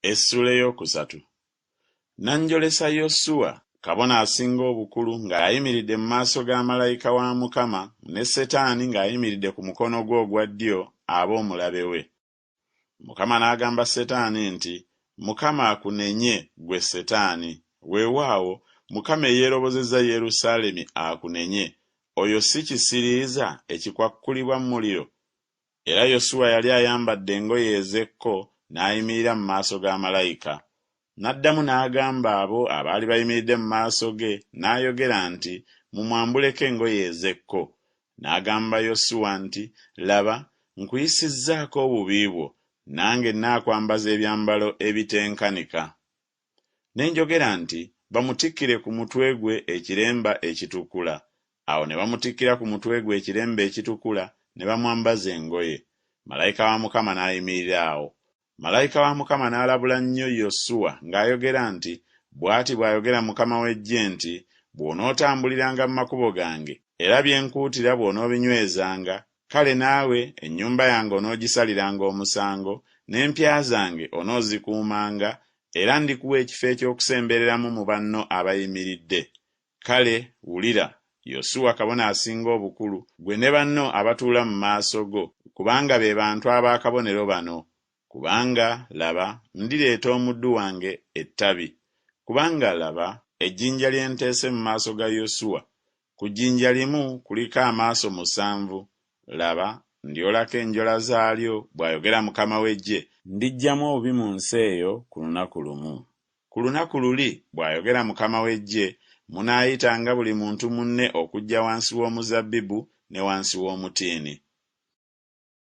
Essula ey'okusatu. Nanjolesa Yosuwa, kabona asinga obukulu ng'ayimiridde mu maaso ga malayika wa Mukama, ne Setaani ng'ayimiridde ku mukono gwe ogwa ddyo ab'omulabe we. Mukama n'agamba Setaani nti, Mukama akunenye ggwe Setaani. Weewaawo, Mukama eyeerobozezza Yerusaalemi akunenye. Oyo si kisiriiza ekikwakkulibwa mu muliro. Era Yosuwa yali ayambadde engoye ez'ekko n'ayimirira mu maaso ga malayika. N'addamu n'agamba abo abaali bayimiridde mu maaso ge, n'ayogera nti, mumwambuleko engoye ez'ekko. N'agamba Yosuwa nti, laba, nkuyisizzaako obubi bwo, nange naakwambaza ebyambalo ebitenkanika. Ne njogera nti, bamutikkire ku mutwe gwe ekiremba ekitukula. Awo ne bamutikkira ku mutwe gwe ekiremba ekitukula, ne bamwambaza engoye. Malayika wa Mukama n'ayimirira awo. Malayika wa Mukama n'alabula nnyo Yosuwa ng'ayogera nti, bw'ati bw'ayogera Mukama w'eggye nti, bw'onootambuliranga mu makubo gange, era bye nkuutira bw'onoobinywezanga, kale naawe ennyumba yange onoogisaliranga omusango, n'empya zange onoozikuumanga, era ndikuwa ekifo eky'okusembereramu mu banno abayimiridde. Kale wulira, Yosuwa kabona asinga obukulu, gwe ne banno abatuula mu maaso go, kubanga be bantu ab'akabonero bano. Kubanga laba, ndireeta omuddu wange ettabi. Kubanga laba, ejjinja lye nteese mu maaso ga Yosuwa, ku jjinja limu kuliko amaaso 7. Laba, ndyolako enjola zaalyo, bw'ayogera Mukama w'eggye. Ndiggyamu obubi mu nsi eyo ku lunaku lumu. Ku lunaku luli, bw'ayogera Mukama w'eggye, munaayitanga buli muntu munne okujja wansi w'omuzabbibu ne wansi w'omutiini.